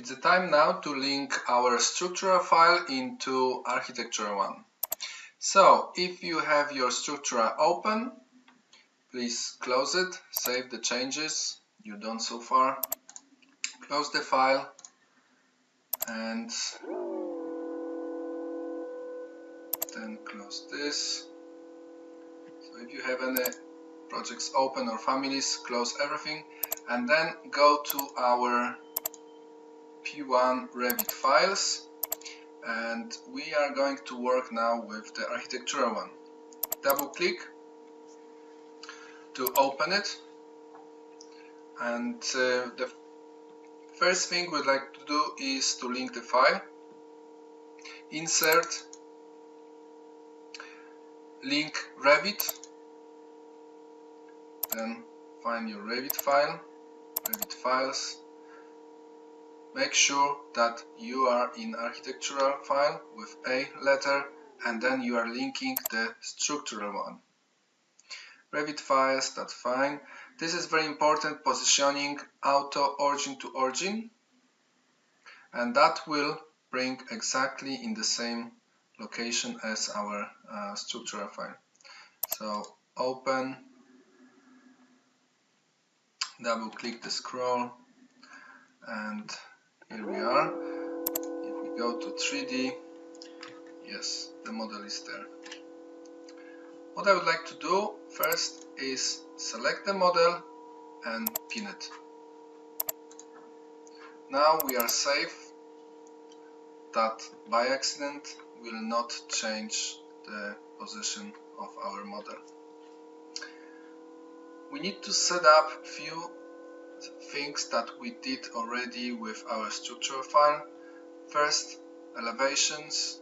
It's the time now to link our structural file into architectural one. So if you have your structural open, please close it, save the changes you've done so far, close the file, and then close this. So if you have any projects open or families, close everything, and then go to our P1 Revit files, and we are going to work now with the architectural one. Double click to open it, and the first thing we'd like to do is to link the file. Insert, link Revit, then find your Revit file, Revit files. Make sure that you are in architectural file with A letter, and then you are linking the structural one. Revit files, that's fine. This is very important, positioning auto origin to origin, and that will bring exactly in the same location as our structural file. So open, double click the scroll, and here we are. If we go to 3D, yes, the model is there. What I would like to do first is select the model and pin it. Now we are safe that by accident will not change the position of our model. We need to set up few things that we did already with our structural file. First, elevations,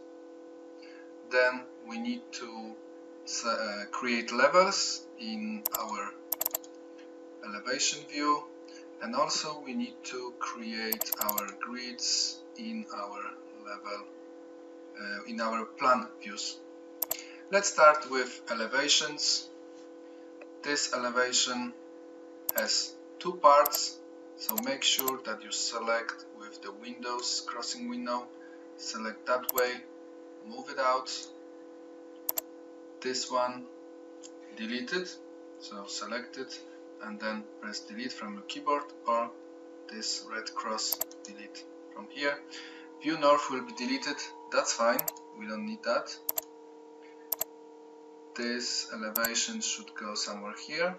then we need to create levels in our elevation view, and also we need to create our grids in our level, in our plan views. Let's start with elevations. This elevation has two parts, so make sure that you select with the windows, crossing window, select that way, move it out. This one, delete it, so select it and then press delete from your keyboard, or this red cross, delete from here. View north will be deleted, that's fine, we don't need that. This elevation should go somewhere here,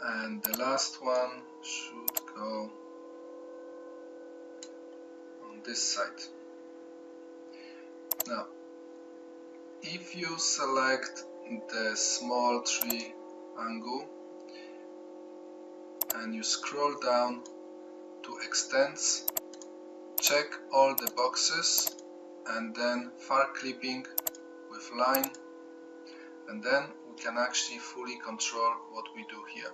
and the last one should go on this side. Now, if you select the small triangle and you scroll down to extents, check all the boxes and then far clipping with line, and then we can actually fully control what we do here.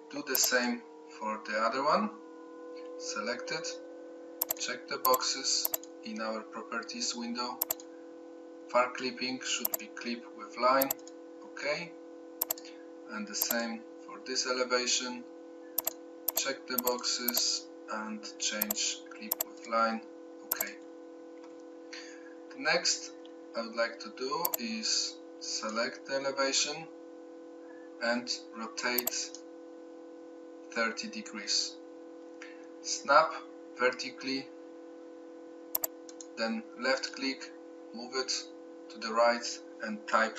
Do the same for the other one. Select it, check the boxes in our properties window. Far clipping should be clip with line, okay. And the same for this elevation. Check the boxes and change clip with line, okay. The next I would like to do is select the elevation and rotate 30 degrees. Snap vertically, then left click, move it to the right and type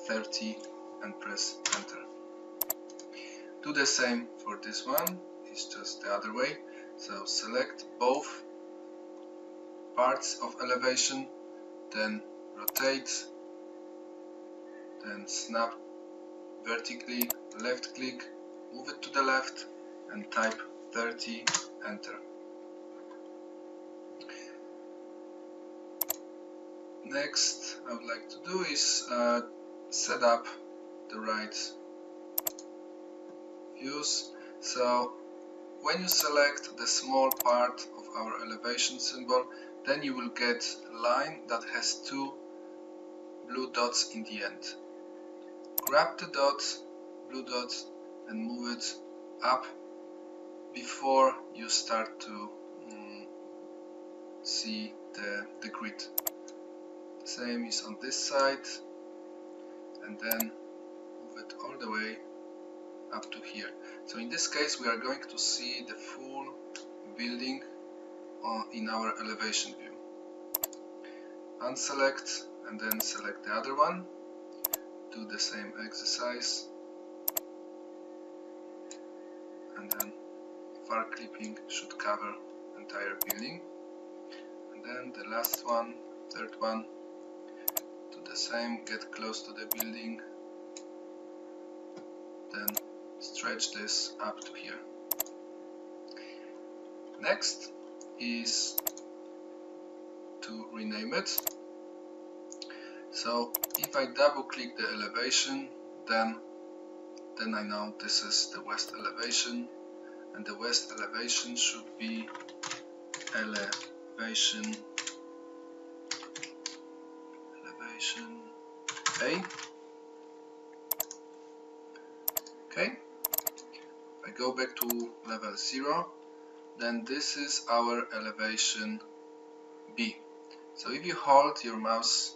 30 and press enter. Do the same for this one, it's just the other way. So select both parts of elevation, then rotate, then snap vertically, left click, move it to the left and type 30, enter. Next I would like to do is set up the right views. So when you select the small part of our elevation symbol, then you will get a line that has two blue dots in the end. Grab the dot, blue dot, and move it up before you start to see the grid. Same is on this side, and then move it all the way up to here. So in this case we are going to see the full building in our elevation view. Unselect and then select the other one. Do the same exercise, and then far clipping should cover entire building. And then the last one, third one, do the same, get close to the building, then stretch this up to here. Next is to rename it. So if I double click the elevation, then I know this is the west elevation, and the west elevation should be elevation A. Okay, if I go back to level 0, then this is our elevation B. So if you hold your mouse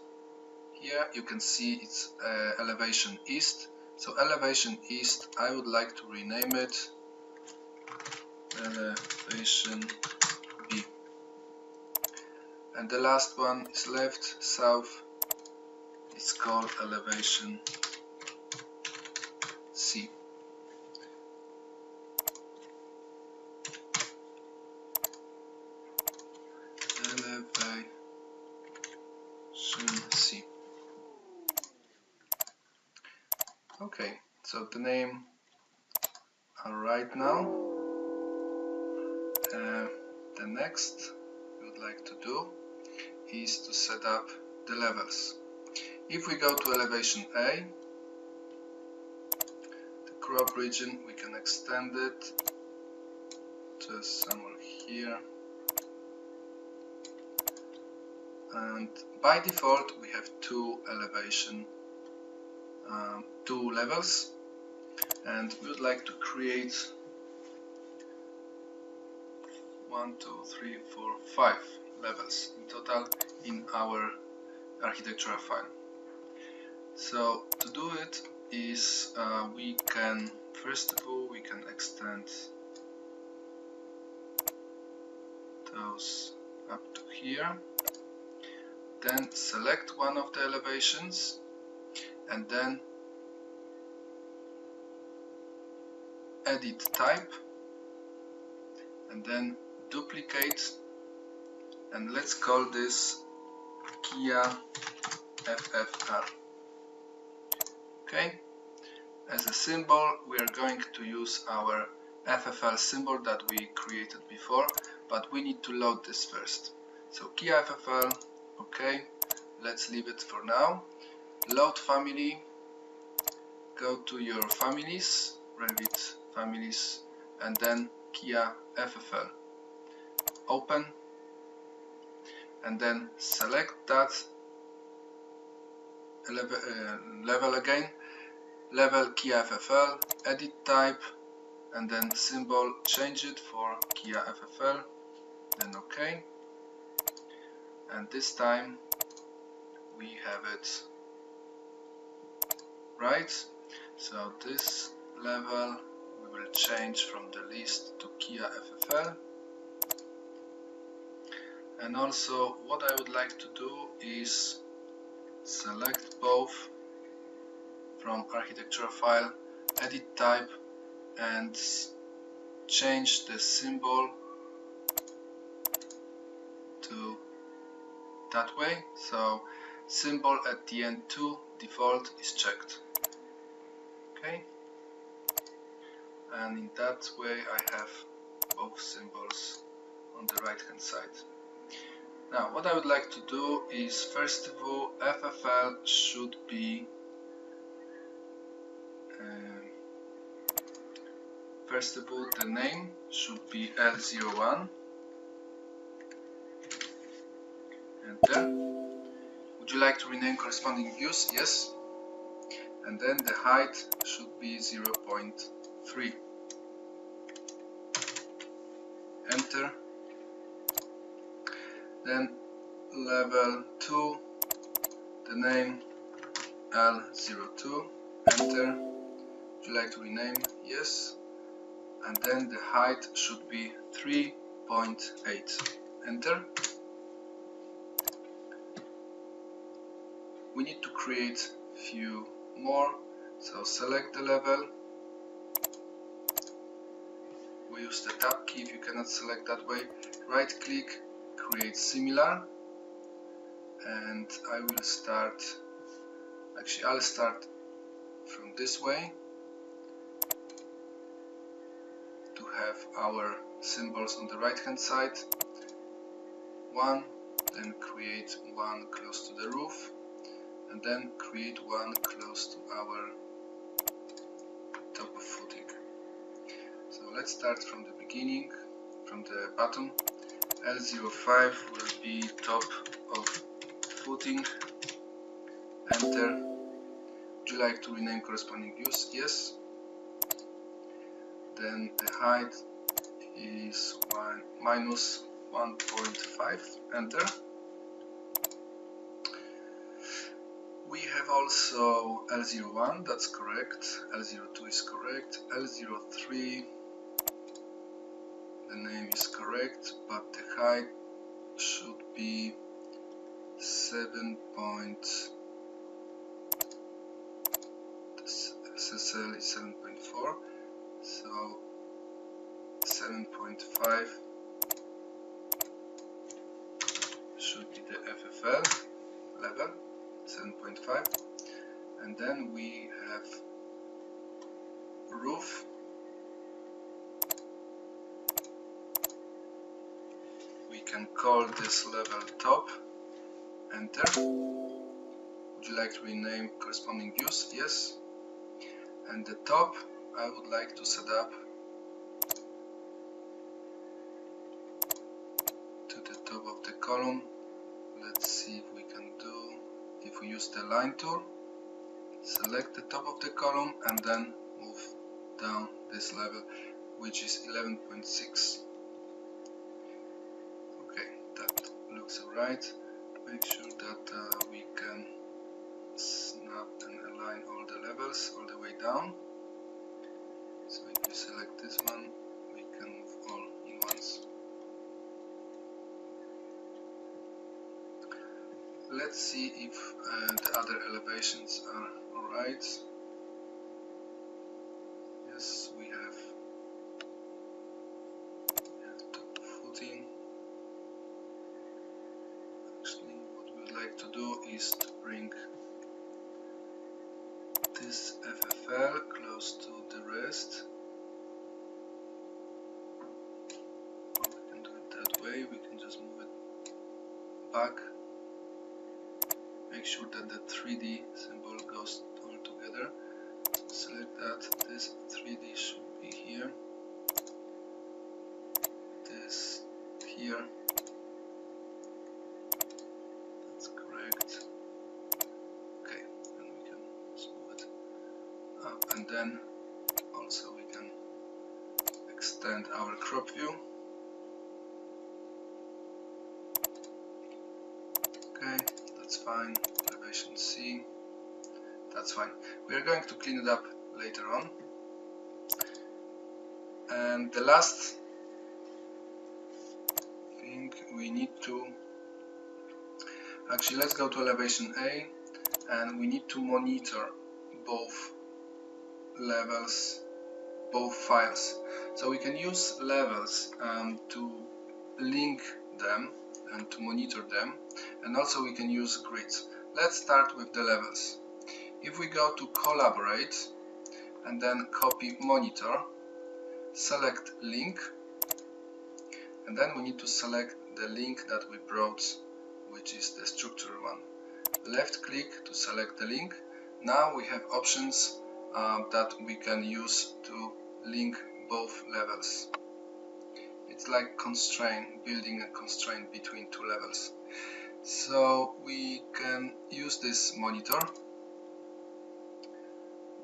here, you can see it's elevation east. So elevation east, I would like to rename it elevation B. And the last one is left, south. It's called elevation C. Elevation C. Okay, so the name are right now. The next we would like to do is to set up the levels. If we go to elevation A, the crop region, we can extend it just somewhere here, and by default we have two levels, and we would like to create 1, 2, 3, 4, 5 levels in total in our architectural file. So to do it is we can, first of all, we can extend those up to here, then select one of the elevations and then edit type, and then duplicate, and let's call this Kia FFR. Okay, as a symbol we are going to use our FFL symbol that we created before, but we need to load this first. So Kia FFL, okay, let's leave it for now. Load family, go to your families, Revit families, and then Kia FFL. Open, and then select that level again, level Kia FFL, edit type, and then symbol, change it for Kia FFL, then OK. And this time we have it right. So this level we will change from the list to Kia FFL. And also what I would like to do is select both from architectural file, edit type, and change the symbol to that way. So symbol at the end to default is checked. Okay, and in that way I have both symbols on the right hand side. Now what I would like to do is, first of all, FFL should be first of all the name should be L01. Enter. Would you like to rename corresponding views? Yes. And then the height should be 0.3. then level 2, the name L02, enter. Would you like to rename? Yes. And then the height should be 3.8, enter. We need to create few more, so select the level. We use the tab key if you cannot select that way. Right click, create similar, and I will start, actually I'll start from this way to have our symbols on the right hand side. One, then create one close to the roof, and then create one close to our top of footing. So let's start from the beginning, from the bottom. L05 will be top of footing, enter. Would you like to rename corresponding views? Yes. Then the height is minus 1.5, enter. We have also L01, that's correct. L02 is correct. L03, the name is correct, but the height should be 7. SSL is 7.4, so 7.5 should be the FFL level, 7.5. And then we have roof. We can call this level top, enter. Would you like to rename corresponding views? Yes. And the top I would like to set up to the top of the column. Let's see if we can do, if we use the line tool, select the top of the column and then move down this level, which is 11.6. Okay, that looks alright. Make sure that we can snap and align all the levels all the way down. So if we select this one, we can move all in once. Let's see if the other elevations are alright. Yes, we have top footing. Actually, what we would like to do is to bring this FFL close to the rest. Or we can do it that way, we can just move it back. Make sure that the 3D symbol goes all together. Select that, this 3D should be here, this here, that's correct. Okay, and we can just move it up, and then also we can extend our crop view. Okay, that's fine. Elevation C, that's fine. We are going to clean it up later on. And the last thing we need to, actually let's go to elevation A, and we need to monitor both levels, both files. So we can use levels to link them and to monitor them, and also we can use grids. Let's start with the levels. If we go to collaborate and then copy monitor, select link, and then we need to select the link that we brought, which is the structure one. Left click to select the link. Now we have options that we can use to link both levels. It's like constraint, building a constraint between two levels. So we can use this monitor.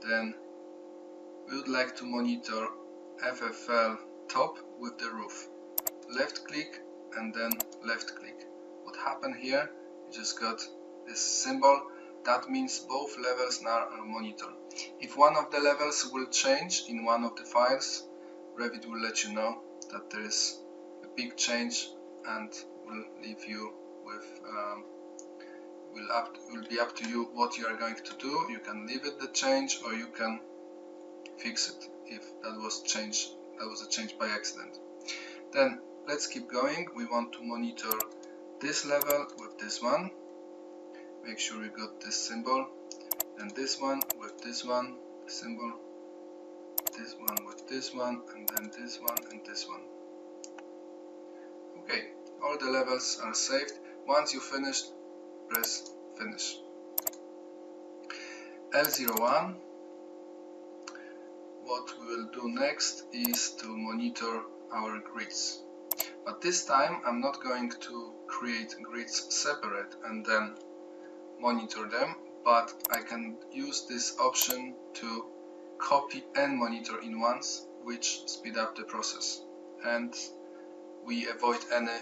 Then we would like to monitor FFL top with the roof. Left click and then left click. what happened here, you just got this symbol. That means both levels now are monitored. If one of the levels will change in one of the files, Revit will let you know that there is a big change and will leave you with will be up to you what you are going to do. You can leave it the change, or you can fix it if that was a change by accident. Then let's keep going. We want to monitor this level with this one. Make sure you got this symbol, and this one with this one symbol, this one with this one, and then this one and this one. Okay, all the levels are saved. Once you finished, press finish. L01. What we will do next is to monitor our grids. But this time I'm not going to create grids separate and then monitor them, but I can use this option to copy and monitor in once, which speed up the process, and we avoid any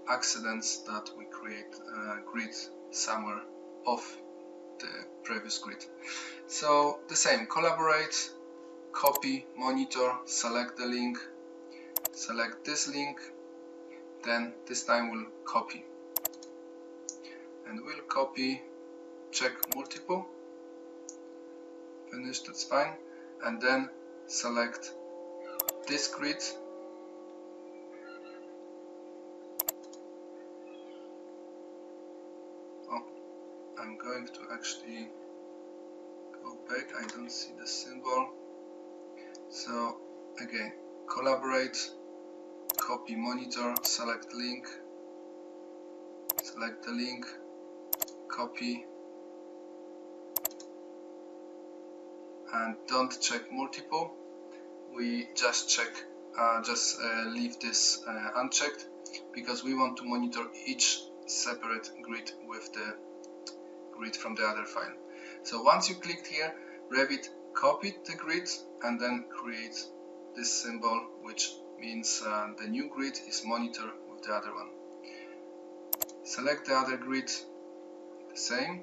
accidents that we create a grid somewhere off the previous grid. So the same, collaborate, copy, monitor, select the link, select this link, then this time we'll copy, and we'll copy, check multiple, finish, that's fine, and then select this grid, I'm going to actually go back, I don't see the symbol. So again, collaborate, copy, monitor, select link, select the link, copy, and don't check multiple. We just check, leave this unchecked, because we want to monitor each separate grid with the grid from the other file. So once you clicked here, Revit copied the grid and then create this symbol, which means the new grid is monitored with the other one. Select the other grid, the same,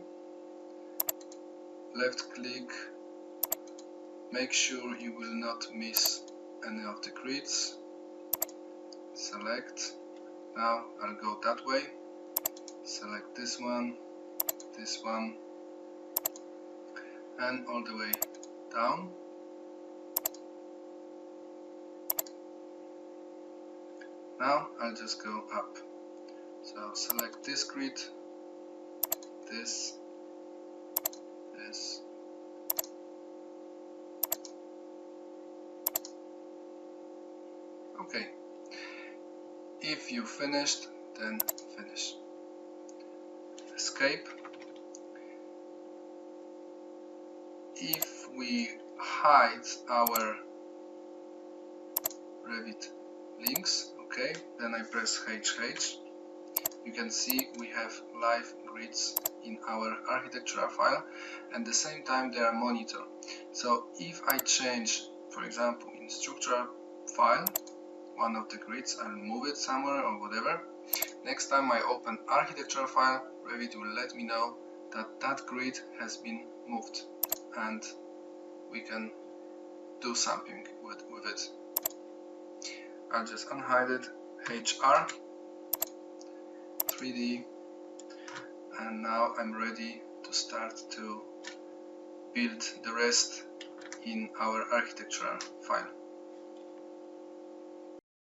left click, make sure you will not miss any of the grids, select. Now I'll go that way, select this one, and all the way down. Now I'll just go up. So select this grid, this. Okay. If you finished, then finish. Escape. If we hide our Revit links, okay, then I press HH. You can see we have live grids in our architectural file, and at the same time they are monitored. So if I change, for example, in structural file, one of the grids, I'll move it somewhere or whatever. Next time I open architectural file, Revit will let me know that that grid has been moved, and we can do something with it. I'll just unhide it, HR, 3D, and now I'm ready to start to build the rest in our architectural file.